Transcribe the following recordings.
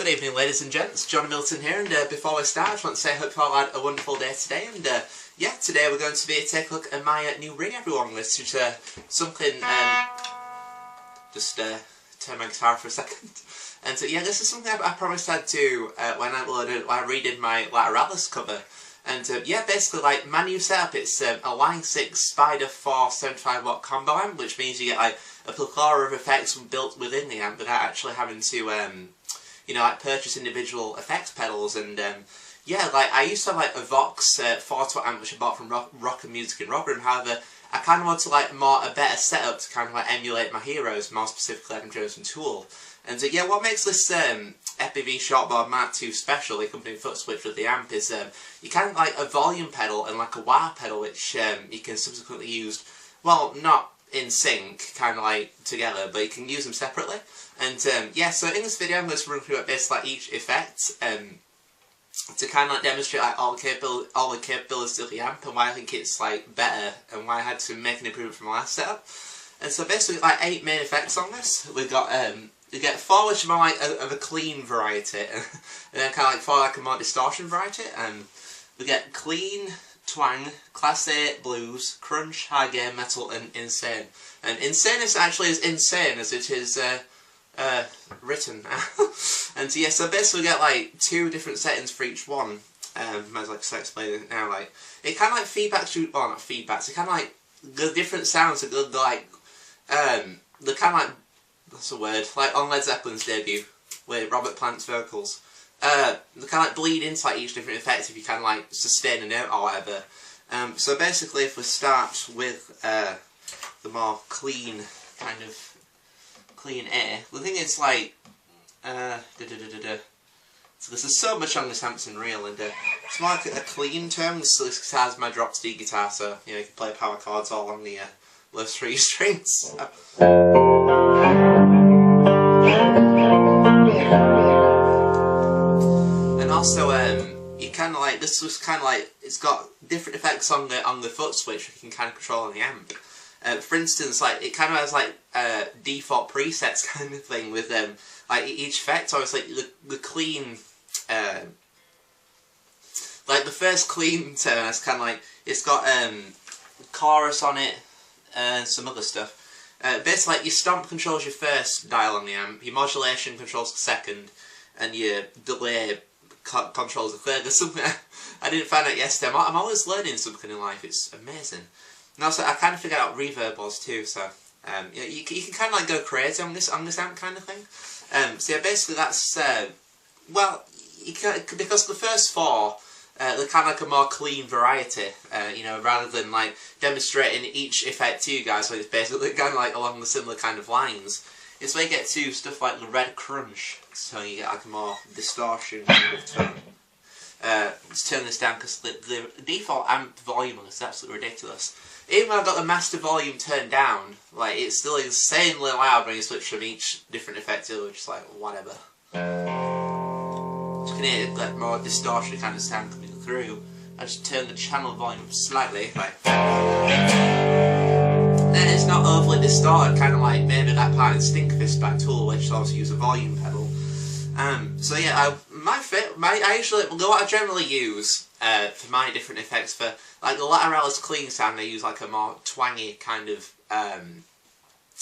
Good evening, ladies and gents. Jonny Middleton here, and before we start, I just want to say I hope you all had a wonderful day today. And yeah, today we're going to take a look at my new ring, everyone. This is something. Just turn my guitar for a second. And yeah, this is something I promised I'd do when I redid my Lateralis cover. And yeah, basically, like, my new setup, it's a Line 6 Spider 4 75-watt combo amp, which means you get like a plethora of effects built within the amp without actually having to, you know, like, purchase individual effects pedals. And yeah, like, I used to have like a Vox 40-watt amp which I bought from Rock and Music in Rotherham. However, I kind of wanted like a better setup to kind of like emulate my heroes, more specifically Adam Jones and Tool. And yeah, what makes this FPV Shortboard Mark II special, the company footswitch with the amp, is you kind of like a volume pedal and like a wah pedal, which you can subsequently use, well, not in sync, kind of like together, but you can use them separately. And yeah, so in this video I'm going to run through basically like each effect to kind of like demonstrate like all the capabilities of the amp and why I think it's like better and why I had to make an improvement from my last setup. And so basically like 8 main effects on this. We've got you get 4 which are more like of a clean variety, and then kind of like 4 like a more distortion variety. We get clean, twang, class A, blues, crunch, high gain, metal, and insane. And insane is actually as insane as it is written. And yeah, so basically we get like 2 different settings for each one. Might as well just explain it now. Like, it kind of like feedbacks to, well, not feedbacks. It kind of like the different sounds are good. Like they're kind of like, what's the word? Like on Led Zeppelin's debut with Robert Plant's vocals. They kind of like bleed into like each different effect if you kind of like sustain a note or whatever. So basically, if we start with the more clean kind of clean air, the thing is like so there's so much on this amp it's unreal, and it's more like a clean tone. So this guitar's my drop D guitar, so you know you can play power chords all on the low 3 strings. And also, you kind of like, this was kind of like, it's got different effects on the foot switch you can kind of control on the amp. For instance, like, it kind of has like default presets kind of thing with like each effect. So it's like the clean, like the first clean turn, it's kind of like, it's got chorus on it and some other stuff. Basically, like, your stomp controls your first dial on the amp, your modulation controls the second, and your delay controls the third. There's something I didn't find out yesterday. I'm always learning something in life. It's amazing. And also, I kind of figured out reverb was too. So yeah, you can kind of like go crazy on this amp kind of thing. So yeah, basically that's well, you can, because the first 4. They're kind of like a more clean variety, you know, rather than like demonstrating each effect to you guys. So it's basically kind of like along the similar kind of lines. It's where you get to stuff like the red crunch, so you get like a more distortion kind of tone. Let's turn this down because the default amp volume on this is absolutely ridiculous. Even when I've got the master volume turned down, like, it's still insanely loud when you switch from each different effect to which is like whatever. You can hear like more distortion kind of sound coming through. I just turn the channel volume up slightly, like. Then it's not overly distorted, kind of like maybe that part in Stinkfist by Tool, which also use a volume pedal. So yeah, what I generally use for my different effects for like the Lateralis clean sound, I use like a more twangy kind of.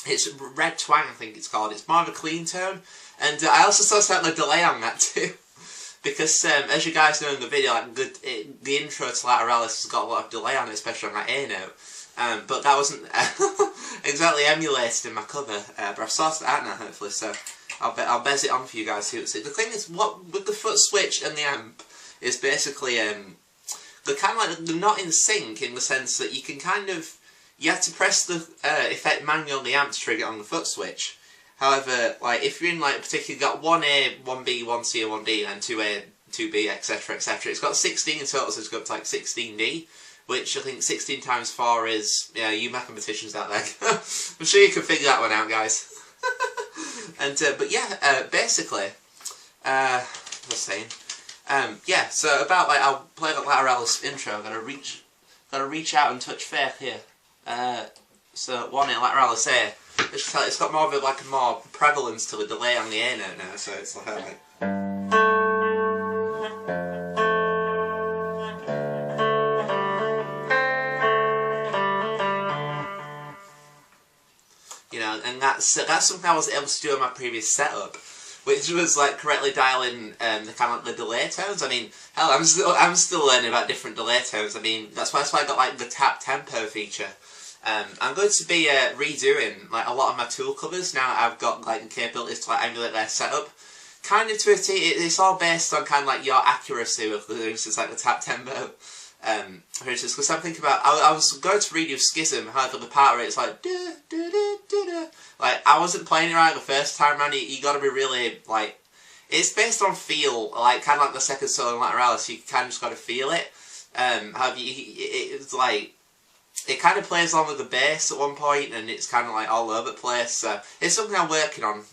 It's red twang, I think it's called. It's more of a clean tone, and I also saw something delay on that too. Because, as you guys know in the video, like, the intro to Lateralis has got a lot of delay on it, especially on that A note. But that wasn't exactly emulated in my cover. But I've sorted it out now, hopefully, so I'll bez it on for you guys to see. The thing is, what with the foot switch and the amp is basically they're kind of like, they're not in sync in the sense that you can kind of, you have to press the effect manually on the amp to trigger it on the foot switch. However, like, if you're in, like, particularly got 1A, 1B, 1C, and 1D, and 2A, 2B, etc, etc, it's got 16 in total, so it's got up to, like, 16D, which I think 16 times 4 is, yeah, you mathematicians out there. I'm sure you can figure that one out, guys. And, but yeah, basically, what was I saying? Yeah, so about, like, I'll play the Lateralis intro, I'm gotta reach out and touch faith here. So, 1A, Lateralis A. It's got more of a, like, a more prevalence to the delay on the A note now, so it's like. that's something I was able to do on my previous setup, which was like correctly dialing the kind of like the delay tones. I mean, hell, I'm still learning about different delay tones. I mean, that's why I got like the tap tempo feature. I'm going to be redoing like a lot of my tool covers now. I've got like the capabilities to like emulate their setup. Kind of to a T, it's all based on kind of like your accuracy with the instance like the tap tempo. For instance, because I'm thinking about, I was going to redo Schism, however the part where it's like, like, I wasn't playing it right the first time around. You got to be really, like, it's based on feel, like, kind of like the second solo in Lateralis, you kind of just got to feel it. However, it's like, it kind of plays along with the bass at one point, and it's kind of like all over the place, so it's something I'm working on.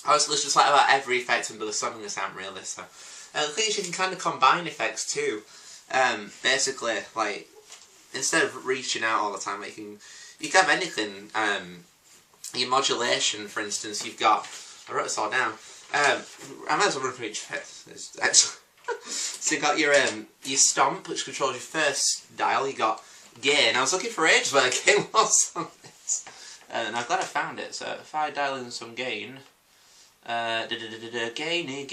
Obviously, it's just like about every effect under the sun in this amp, really, so. The thing is, you can kind of combine effects too. Basically, like, instead of reaching out all the time, like you can have anything. Your modulation, for instance, you've got, I wrote this all down, I might as well run through each effect, actually. So you've got your stomp, which controls your first dial. You got gain. I was looking for ages where the gain was on this, and I'm glad I found it. So if I dial in some gain, gainy,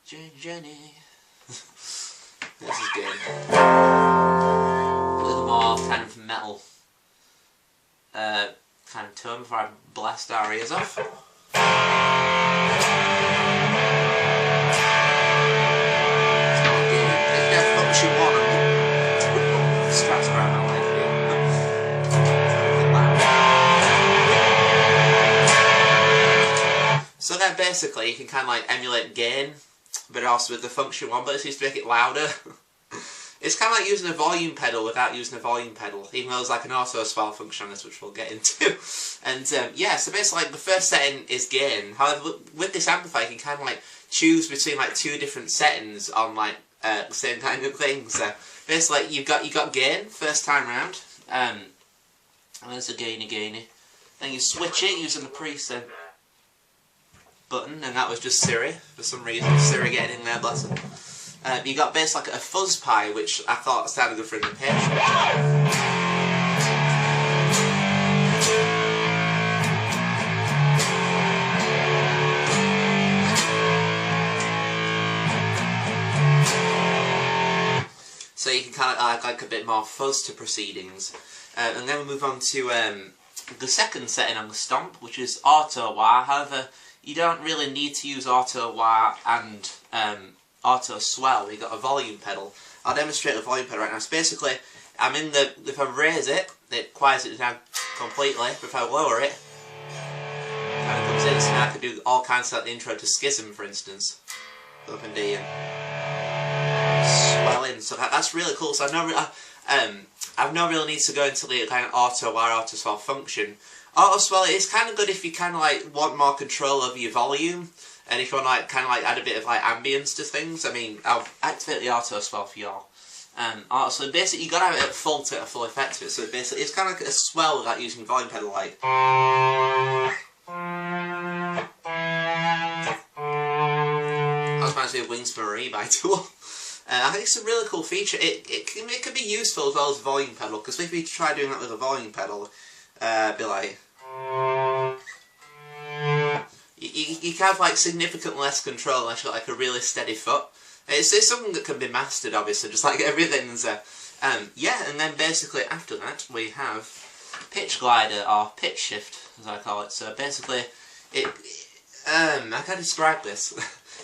Jenny. This is good. A little more kind of metal kind of tone before I blast our ears off. Function 1 and straps around my life here. So then basically you can kind of like emulate gain, but also with the function 1, but it seems to make it louder. It's kind of like using a volume pedal without using a volume pedal, even though there's like an auto swell function on this, which we'll get into. And yeah, so basically like the first setting is gain. However, with this amplifier you can kind of like choose between like two different settings on like the same kind of thing. So basically like, you got gain first time round, and there's a gainy. Then you switch it using the preset button, and that was just Siri for some reason. Siri getting in there, bless her. You got basically like a fuzz pie, which I thought sounded good for indentation. So you can kind of add like a bit more fuzz to proceedings. And then we move on to the second setting on the stomp, which is auto wah. However, you don't really need to use auto wah and auto swell. You've got a volume pedal. I'll demonstrate the volume pedal right now. So basically, I'm in the, if I raise it, it quiets it down completely. But if I lower it, it kind of comes in. So now I can do all kinds of like the intro to Schism, for instance. Up and D and swell in. So that's really cool. So I've no real need to go into the kind of auto wire, auto swell function. Auto swell is kind of good if you kind of like want more control over your volume. And if you want to like, kind of like add a bit of like ambience to things. I mean, I'll activate the auto swell for y'all. So basically you got to have it at full to get a full effect of it. So basically it's kind of like a swell without using volume pedal like. That reminds me of Wings Marie by Tool. I think it's a really cool feature. It can be useful as well as a volume pedal, because if you try doing that with a volume pedal, be like. You can have like significantly less control unless you've got like a really steady foot. It's something that can be mastered, obviously, just like everything's yeah, and then basically after that we have pitch glider, or pitch shift as I call it. So basically how can I describe this?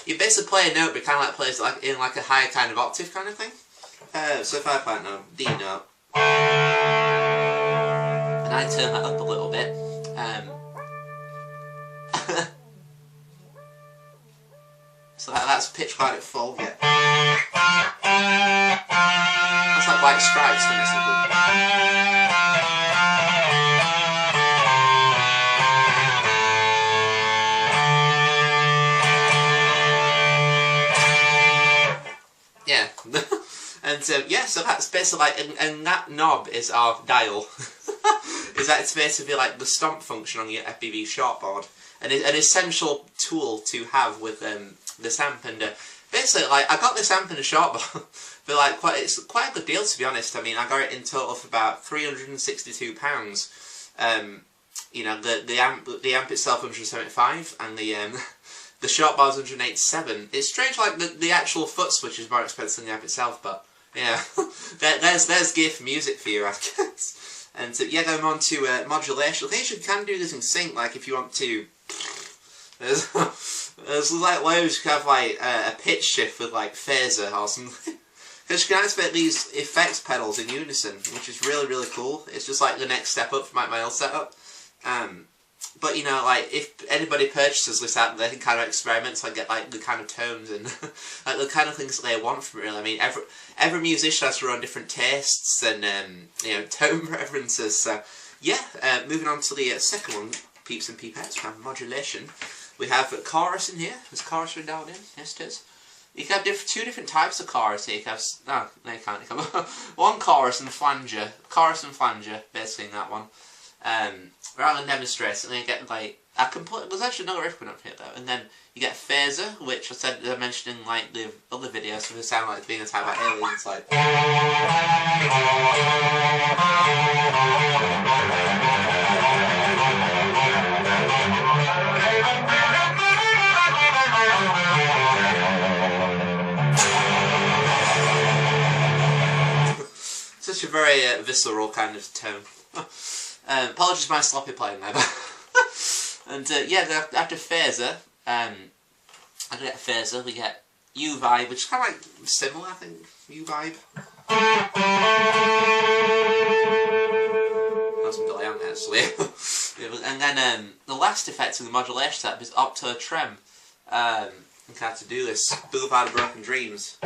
You basically play a note but kind of like plays like in like a higher kind of octave kind of thing. So if I play a note, D note, and I turn that up a little bit, so that's pitch glider at full, yeah. That's like White Stripes doing this. Yeah. And yeah, so that's basically like, and that knob is our dial. Is that it's basically like the stomp function on your FPV shortboard, and it's an essential tool to have with this amp. And basically, like, I got this amp in a shortboard, but like it's quite a good deal, to be honest. I mean, I got it in total for about £362. you know, the amp itself 175 and the short bar's 187. It's strange, like the actual foot switch is more expensive than the amp itself, but yeah, there's gear for music for you, I guess. And yeah, going on to modulation. I think you can do this in sync, like if you want to. There's like loads. You can have like a pitch shift with like phaser or something. Because you can activate these effects pedals in unison, which is really, really cool. It's just like the next step up from my old setup. But you know, like if anybody purchases this app, they can kind of experiment, so I get like the kind of tones and like the kind of things that they want from it. Really, I mean, every musician has their own different tastes and you know, tone preferences. So yeah, moving on to the second one, peeps and peepettes, we have modulation. We have a chorus in here. Is chorus written down in? Yes, it is. You can have two different types of chorus here. You can have, no, you can't. You can have one chorus and flanger. Chorus and flanger, basically in that one. Rather than demonstrate, and then you get like there's actually another riff up here though, and then you get phaser, which I mentioned in like the other videos, so it sound like being attacked by aliens, like. Such a very visceral kind of tone. Apologies for my sloppy playing there. And yeah, after phaser, we get U-vibe, which is kind of like similar, I think. U-vibe. That's some delay on there, actually. And then the last effect in the modulation setup is Octo Trem. I have to do this. Boulevard of Broken Dreams.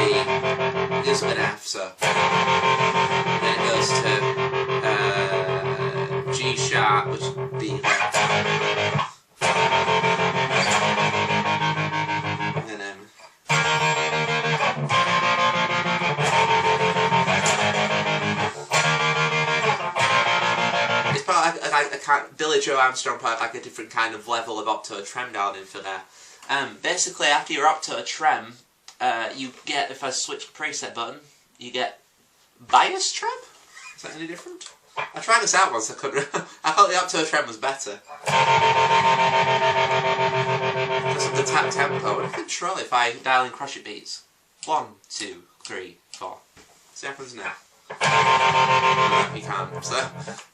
It gives it an F, so. And then it goes to G sharp, which is B. And then it's probably like Billy Joe Armstrong played like a different kind of level of octo trem down in for there. Basically, after your octo trem, you get, if I switch the preset button, you get bias trem? Is that any different? I tried this out once, I couldn't. I thought the octo trem was better. Because of the tap tempo. What if I control it if I dial in crochet beats? 1, 2, 3, 4. See what happens now. No, you can't. So,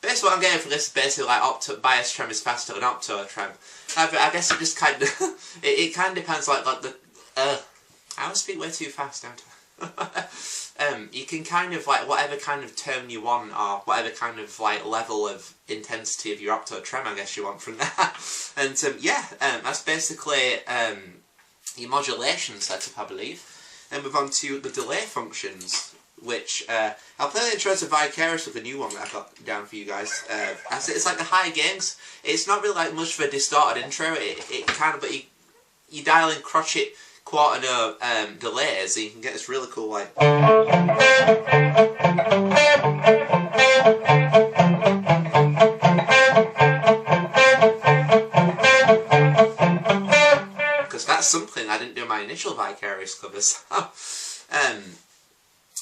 basically what I'm getting from this is basically like bias trem is faster than octo trem. I guess it just kind of, it kind of depends like the, I always speak way too fast, don't I? You can kind of like whatever kind of tone you want, or whatever kind of like level of intensity of your octo trem, I guess you want from that. And yeah, that's basically your modulation setup, I believe. And move on to the delay functions, which I'll play the intro to Vicarious with a new one that I've got down for you guys. As it's like the high gains. It's not really like much of a distorted intro. It kind of, but you dial in crochet quarter note delays, and you can get this really cool like. Because that's something I didn't do in my initial Vicarious covers.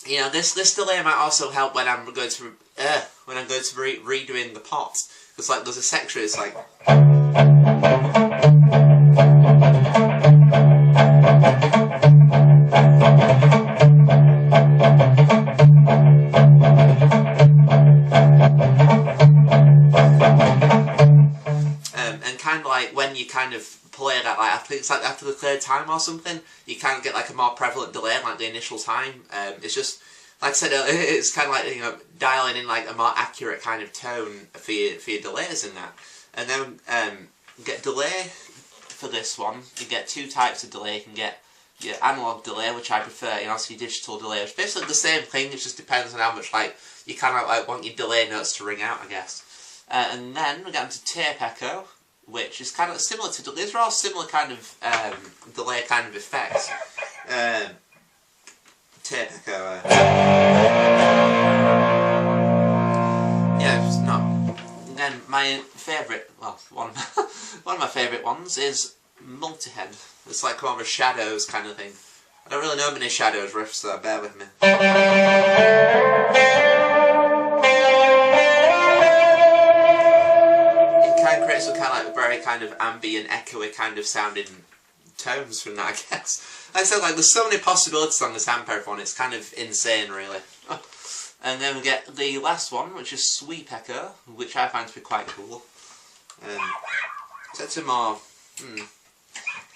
You know, this delay might also help when I'm going to redoing the pot. Because like there's a section it's like. And kind of like when you kind of play that, like I think it's like after the third time or something, you kind of get like a more prevalent delay like the initial time. It's just like I said, it's kind of like, you know, dialing in like a more accurate kind of tone for your delays in that. And then you get delay for this one. You get two types of delay. You can get your analog delay, which I prefer, and also your digital delay, which is basically the same thing. It just depends on how much like you kind of like want your delay notes to ring out, I guess. And then we get into tape echo, which is kind of similar to delay. These are all similar kind of delay kind of effects. Tape echo. Yeah, it's not. And then my favourite, well, one of my favourite ones is multi-head. It's like more of a Shadows kind of thing. I don't really know many Shadows riffs, so bear with me. create some kind of like very kind of ambient, echoey kind of sounding tones from that, I guess. Like I said, like there's so many possibilities on this amplifier, it's kind of insane, really. And then we get the last one, which is Sweep Echo, which I find to be quite cool. So it's a more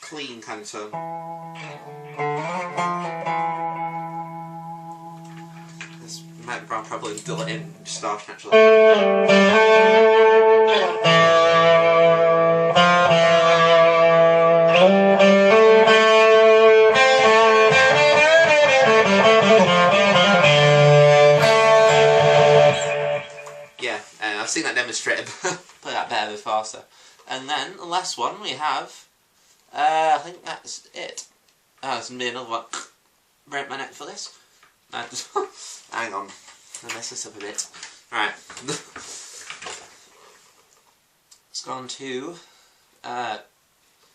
clean kind of tone. This might be probably in distortion actually. Yeah, I've seen that demonstrated, play that better before, so. And then the last one we have, I think that's it. Oh, there's going to be another one. Break my neck for this. Hang on, I mess this up a bit. Right. It's gone to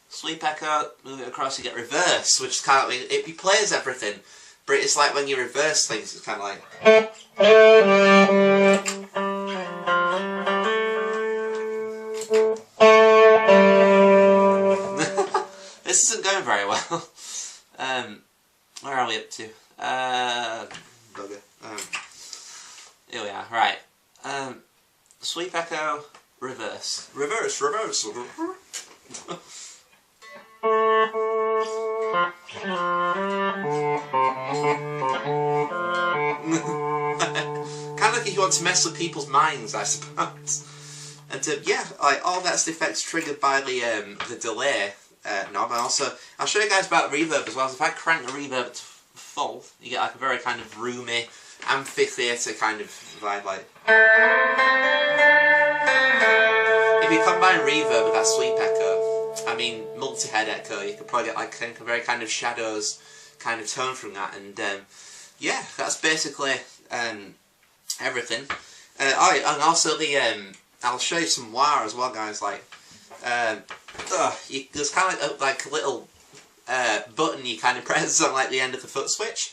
Sweep Echo, move it across, you get reverse, which is kind of like, it plays everything, but it's like when you reverse things, it's kind of like. This isn't going very well. Where are we up to? Here we are, right. Sweep Echo, reverse. Reverse, reverse. Kind of like if you want to mess with people's minds, I suppose. And yeah, like all that's the effects triggered by the delay knob. And also, I'll show you guys about reverb as well. So if I crank the reverb to full, you get like a very kind of roomy amphitheatre kind of vibe. Like if you combine reverb with that Sweep Echo, I mean multi-head echo, you could probably get like a very kind of shadows kind of tone from that. And yeah, that's basically everything. Oh, and also the I'll show you some wire as well, guys. Like there's kind of like a little button you kind of press on like the end of the foot switch.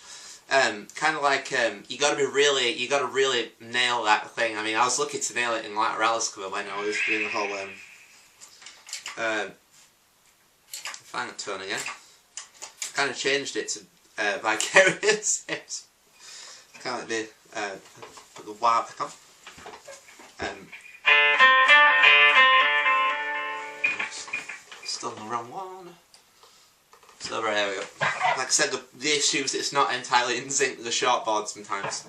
Kind of like you got to really nail that thing. I mean, I was lucky to nail it in Lateralis cover when I was doing the whole find that tone again. Kind of changed it to Vicarious. Kind of like the put the wire back on. Still the wrong one. So there we go. Like I said, the issue is it's not entirely in sync with the shortboard sometimes.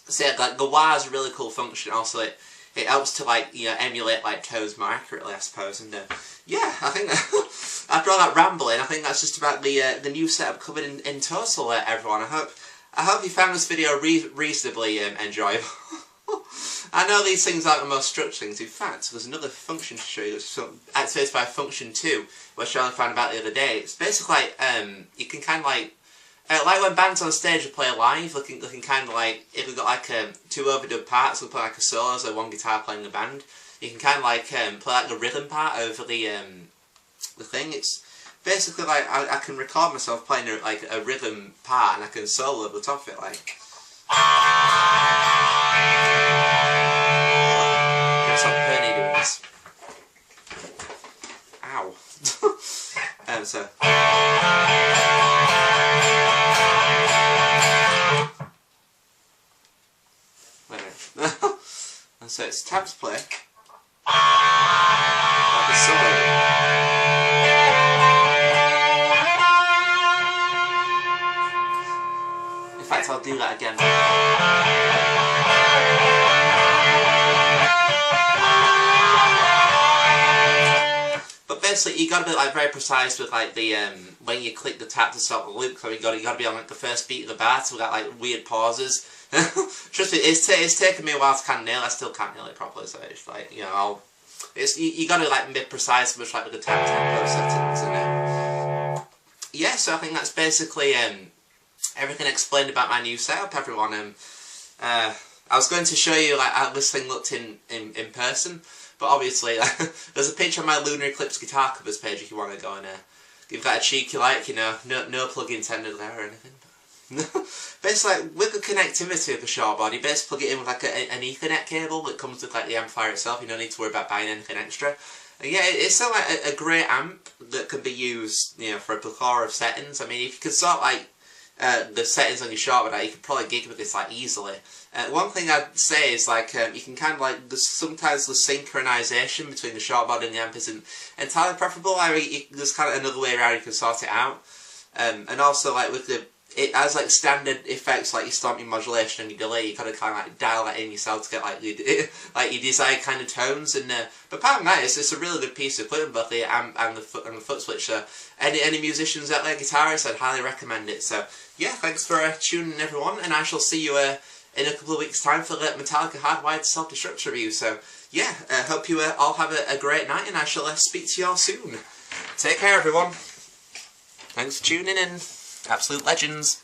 So yeah, like the wire is a really cool function. Also, it helps to like emulate like toes more accurately, I suppose. And yeah, I think after all that rambling, I think that's just about the new setup covered in total, everyone. I hope you found this video reasonably enjoyable. I know these things aren't the most structured things. In fact, there's another function to show you, which is activated by function 2, which I only found about the other day. It's basically like you can kind of like when bands on stage will play live, looking kind of like, if we've got like 2 overdub parts, we'll play like a solo, so 1 guitar playing the band. You can kind of like play like the rhythm part over the thing. It's basically like I can record myself playing like a rhythm part, and I can solo over the top of it, like. It's not Perny doing this. Ow. So. And so it's tab to play. Like a solo. In fact, I'll do that again. basically you got to be like very precise with like the when you click the tap to stop the loop. So you got to be on like the first beat of the bar, so we got like weird pauses. Trust me, it's taken me a while to kind of nail. I still can't nail it properly, so it's like, you know, you got to like be precise, much like with the tap tempo settings, and yeah. So I think that's basically everything explained about my new setup, everyone. I was going to show you like how this thing looked in person, but obviously there's a picture on my Lunar Eclipse guitar covers page if you want to go and give that a cheeky like, you know, no plug intended there or anything. Basically, like, with the connectivity of the short body, basically plug it in with like an Ethernet cable that comes with like the amplifier itself. You don't need to worry about buying anything extra. And yeah, it's sort of like a great amp that can be used, you know, for a plethora of settings. I mean, if you could sort like the settings on your short body, you could probably gig with this like easily. One thing I'd say is like you can kind of like sometimes the synchronization between the short body and the amp isn't entirely preferable. There's kind of another way around you can sort it out. And also like with it has like standard effects like your stomping modulation and your delay. You gotta kind of like dial that in yourself to get like your desired kind of tones. And but apart from that, it's a really good piece of equipment, both the amp and the foot switch. So any musicians out there, guitarists, I'd highly recommend it. So yeah, thanks for tuning in, everyone, and I shall see you in a couple of weeks' time for the Metallica Hardwired Self-Destruct review. So yeah, hope you all have a great night, and I shall speak to you all soon. Take care, everyone. Thanks for tuning in. Absolute legends.